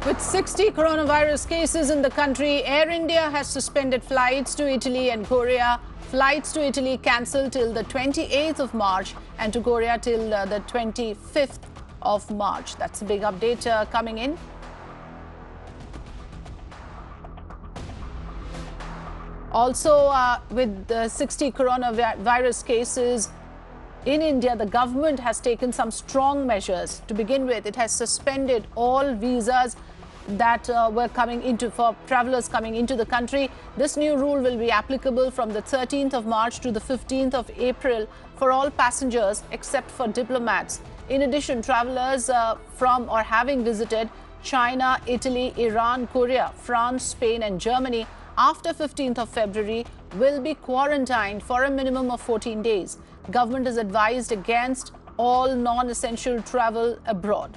With 60 coronavirus cases in the country, Air India has suspended flights to Italy and Korea. Flights to Italy cancelled till the 28th of March and to Korea till the 25th of March. That's a big update coming in. Also, with 60 coronavirus cases in India, the government has taken some strong measures. To begin with, it has suspended all visas that were coming into for travelers coming into the country. This new rule will be applicable from the 13th of March to the 15th of April for all passengers except for diplomats. In addition, travelers from or having visited China, Italy, Iran, Korea, France, Spain and Germany after 15th of February will be quarantined for a minimum of 14 days. Government has advised against all non-essential travel abroad.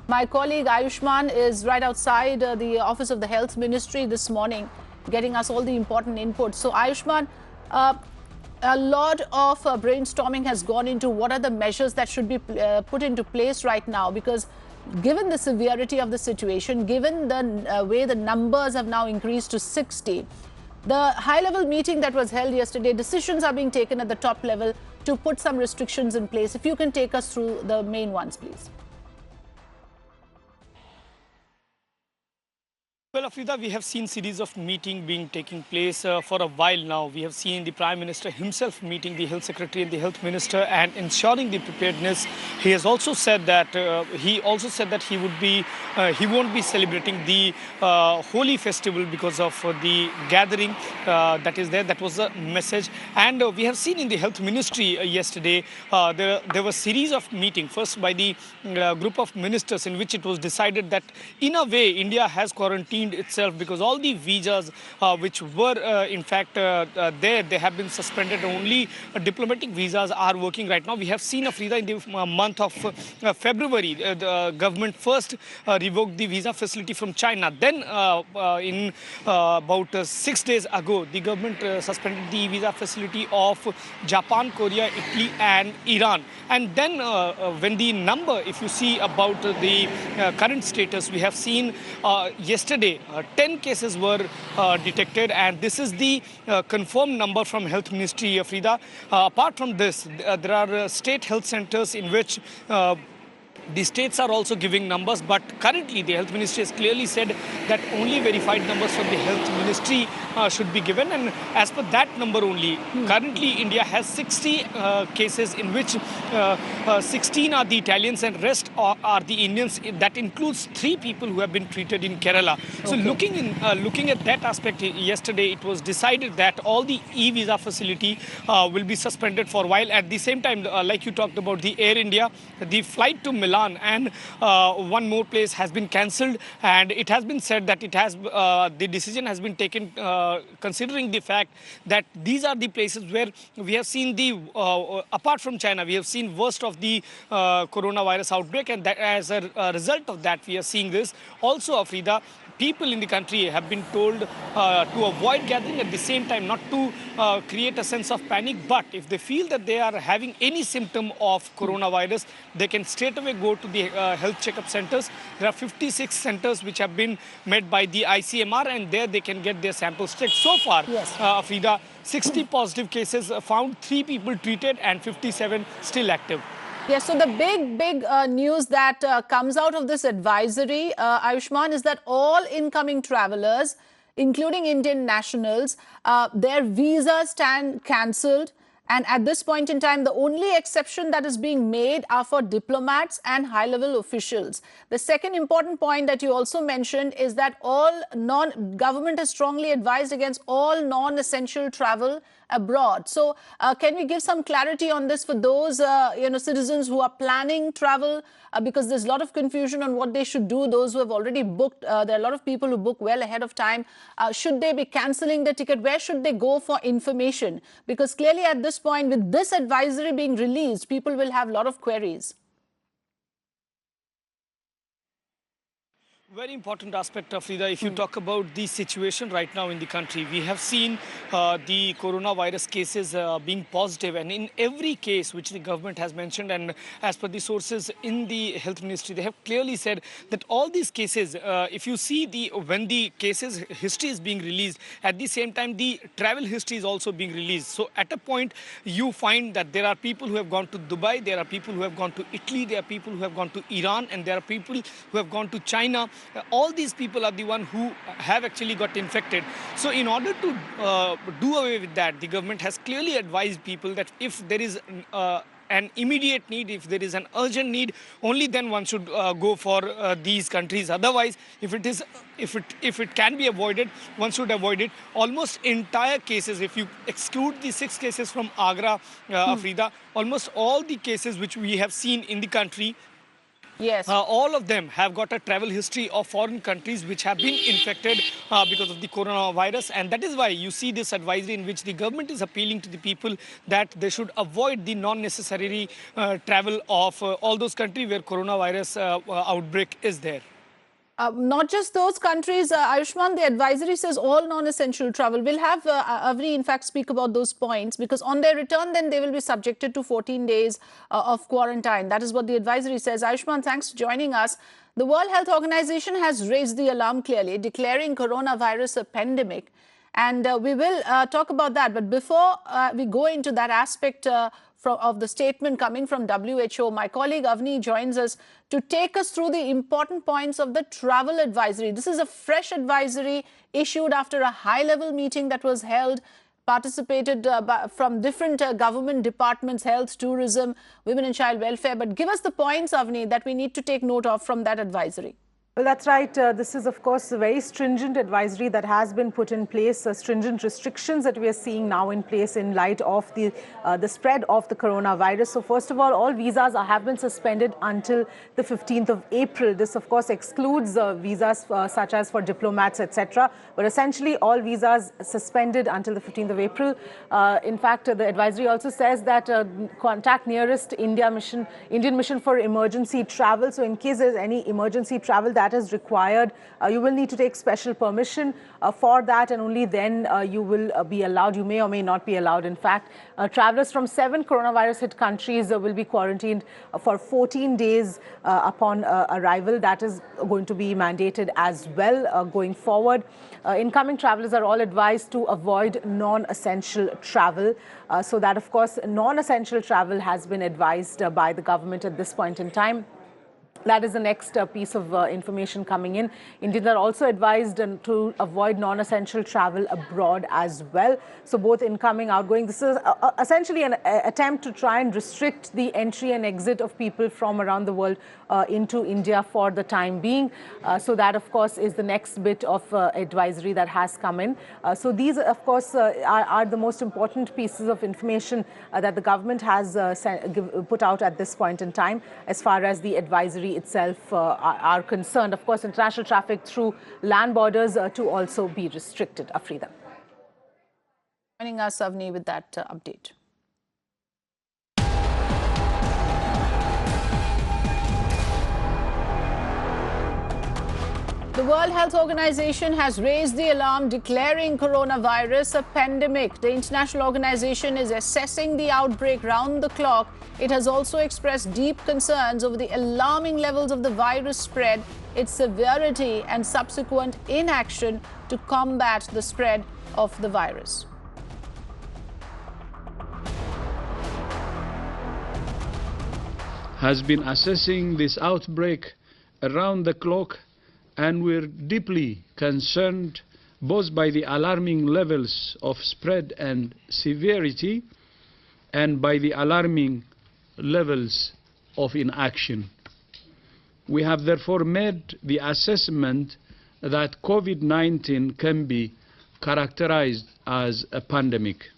My colleague Ayushman is right outside the office of the Health Ministry this morning, getting us all the important inputs. So Ayushman, a lot of brainstorming has gone into what are the measures that should be put into place right now, because given the severity of the situation, given the way the numbers have now increased to 60, the high-level meeting that was held yesterday, decisions are being taken at the top level to put some restrictions in place. If you can take us through the main ones, please. Well, Afrida, we have seen series of meetings being taking place for a while now. We have seen the Prime Minister himself meeting the Health Secretary and the Health Minister and ensuring the preparedness. He has also said that he won't be celebrating the Holi festival because of the gathering that is there. That was the message. And we have seen in the Health Ministry yesterday there were series of meetings. First by the group of ministers, in which it was decided that in a way India has quarantined itself because all the visas which were in fact there, they have been suspended. Only diplomatic visas are working right now. We have seen, Afrida, in the month of February, the government first revoked the visa facility from China. Then in about 6 days ago, the government suspended the visa facility of Japan, Korea, Italy and Iran. And then when the number, if you see about the current status, we have seen yesterday 10 cases were detected, and this is the confirmed number from Health Ministry, Afrida. Apart from this, there are state health centers in which the states are also giving numbers, but currently the Health Ministry has clearly said that only verified numbers from the Health Ministry should be given, and as per that number only, currently India has 60 cases, in which 16 are the Italians and rest are the Indians. That includes 3 people who have been treated in Kerala. So looking at that aspect, yesterday it was decided that all the e-visa facility will be suspended for a while. At the same time, like you talked about the Air India, the flight to Milan and one more place has been cancelled, and it has been said that it has the decision has been taken considering the fact that these are the places where we have seen the apart from China, we have seen worst of the coronavirus outbreak, and that as a result of that we are seeing this. Also, Afrida, people in the country have been told to avoid gathering, at the same time not to create a sense of panic, but if they feel that they are having any symptom of coronavirus, they can straight away go to the health checkup centers. There are 56 centers which have been made by the ICMR, and there they can get their samples checked. So far, yes. Afrida, 60 positive cases found, 3 people treated and 57 still active. Yes, so the big news that comes out of this advisory, Ayushman, is that all incoming travelers, including Indian nationals, their visas stand cancelled. And at this point in time, the only exception that is being made are for diplomats and high-level officials. The second important point that you also mentioned is that government has strongly advised against all non-essential travel abroad. So can we give some clarity on this for those citizens who are planning travel, because there's a lot of confusion on what they should do. Those who have already booked, there are a lot of people who book well ahead of time. Should they be cancelling the ticket? Where should they go for information? Because clearly at this point, with this advisory being released, people will have a lot of queries. Very important aspect, Afrida. If you talk about the situation right now in the country, we have seen the coronavirus cases being positive, and in every case which the government has mentioned, and as per the sources in the health ministry, they have clearly said that all these cases, if you see when the cases history is being released, at the same time the travel history is also being released. So at a point, you find that there are people who have gone to Dubai, there are people who have gone to Italy, there are people who have gone to Iran, and there are people who have gone to China. All these people are the one who have actually got infected. So in order to do away with that, the government has clearly advised people that if there is an immediate need, if there is an urgent need, only then one should go for these countries. Otherwise, if it can be avoided, one should avoid it. Almost entire cases, if you exclude the 6 cases from Agra, Afrida, almost all the cases which we have seen in the country, Yes. all of them have got a travel history of foreign countries which have been infected because of the coronavirus. And that is why you see this advisory in which the government is appealing to the people that they should avoid the non-necessary travel of all those countries where coronavirus outbreak is there. Not just those countries, Ayushman, the advisory says all non-essential travel. We'll have Avni, in fact, speak about those points, because on their return, then they will be subjected to 14 days of quarantine. That is what the advisory says. Ayushman, thanks for joining us. The World Health Organization has raised the alarm clearly, declaring coronavirus a pandemic. And we will talk about that. But before we go into that aspect of the statement coming from WHO, my colleague Avni joins us to take us through the important points of the travel advisory. This is a fresh advisory issued after a high-level meeting that was held, participated from different government departments, health, tourism, women and child welfare. But give us the points, Avni, that we need to take note of from that advisory. Well, that's right. This is, of course, a very stringent advisory that has been put in place, stringent restrictions that we are seeing now in place in light of the spread of the coronavirus. So, first of all visas have been suspended until the 15th of April. This, of course, excludes visas such as for diplomats, etc. But essentially, all visas suspended until the 15th of April. In fact, the advisory also says that contact nearest Indian mission for emergency travel. So, in case there's any emergency travel that is required, you will need to take special permission for that, and only then you will be allowed. You may or may not be allowed. In fact, travelers from 7 coronavirus hit countries will be quarantined for 14 days upon arrival. That is going to be mandated as well going forward. Incoming travelers are all advised to avoid non-essential travel. So that, of course, non-essential travel has been advised by the government at this point in time. That is the next piece of information coming in. Indians are also advised to avoid non-essential travel abroad as well. So both incoming, outgoing. This is essentially an attempt to try and restrict the entry and exit of people from around the world into India for the time being. So that, of course, is the next bit of advisory that has come in. So these, of course, are the most important pieces of information that the government has put out at this point in time as far as the advisory itself are concerned. Of course, international traffic through land borders to also be restricted. Afrida. Joining us, Avni, with that update. The World Health Organization has raised the alarm, declaring coronavirus a pandemic. The international organization is assessing the outbreak round the clock. It has also expressed deep concerns over the alarming levels of the virus spread, its severity, and subsequent inaction to combat the spread of the virus. Has been assessing this outbreak around the clock, and we're deeply concerned both by the alarming levels of spread and severity and by the alarming levels of inaction. We have therefore made the assessment that COVID-19 can be characterized as a pandemic.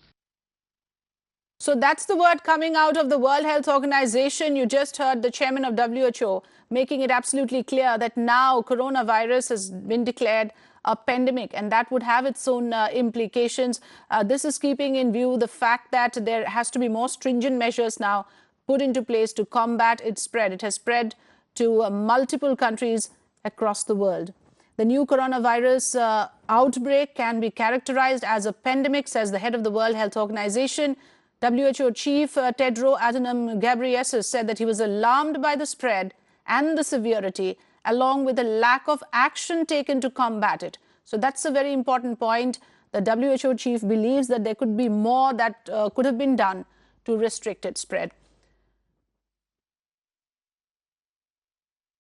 So that's the word coming out of the World Health Organization. You just heard the chairman of WHO making it absolutely clear that now coronavirus has been declared a pandemic, and that would have its own implications. This is keeping in view the fact that there has to be more stringent measures now put into place to combat its spread. It has spread to multiple countries across the world. The new coronavirus outbreak can be characterized as a pandemic, says the head of the World Health Organization. WHO Chief Tedros Adhanom Ghebreyesus said that he was alarmed by the spread and the severity, along with a lack of action taken to combat it. So that's a very important point. The WHO chief believes that there could be more that could have been done to restrict its spread.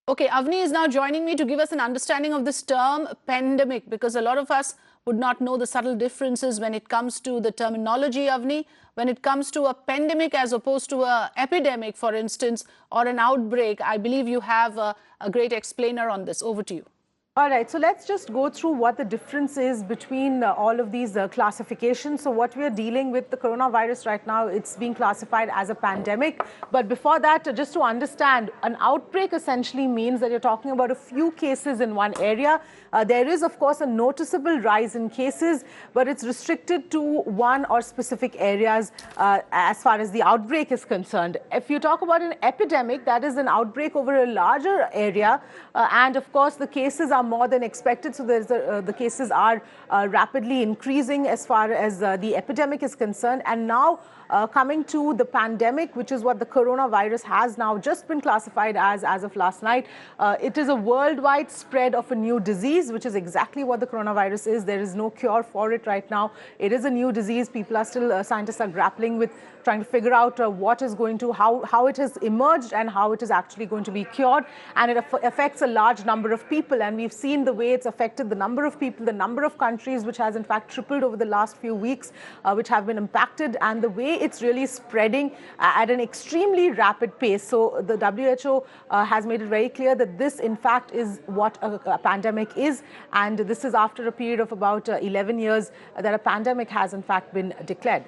Okay, Avni is now joining me to give us an understanding of this term pandemic, because a lot of us would not know the subtle differences when it comes to the terminology, Avni. When it comes to a pandemic as opposed to an epidemic, for instance, or an outbreak, I believe you have a great explainer on this. Over to you. All right, so let's just go through what the difference is between all of these classifications. So what we are dealing with, the coronavirus right now, it's being classified as a pandemic. But before that, just to understand, an outbreak essentially means that you're talking about a few cases in one area. There is, of course, a noticeable rise in cases, but it's restricted to one or specific areas as far as the outbreak is concerned. If you talk about an epidemic, that is an outbreak over a larger area. And of course, the cases are more than expected. So the cases are rapidly increasing as far as the epidemic is concerned. And now coming to the pandemic, which is what the coronavirus has now just been classified as of last night. It is a worldwide spread of a new disease, which is exactly what the coronavirus is. There is no cure for it right now. It is a new disease. People are still, scientists are grappling with trying to figure out what is going to, how it has emerged and how it is actually going to be cured. And it affects a large number of people. And we've seen the way it's affected the number of people, the number of countries, which has in fact tripled over the last few weeks, which have been impacted, and the way it's really spreading at an extremely rapid pace. So the WHO has made it very clear that this in fact is what a pandemic is. And this is after a period of about 11 years that a pandemic has in fact been declared.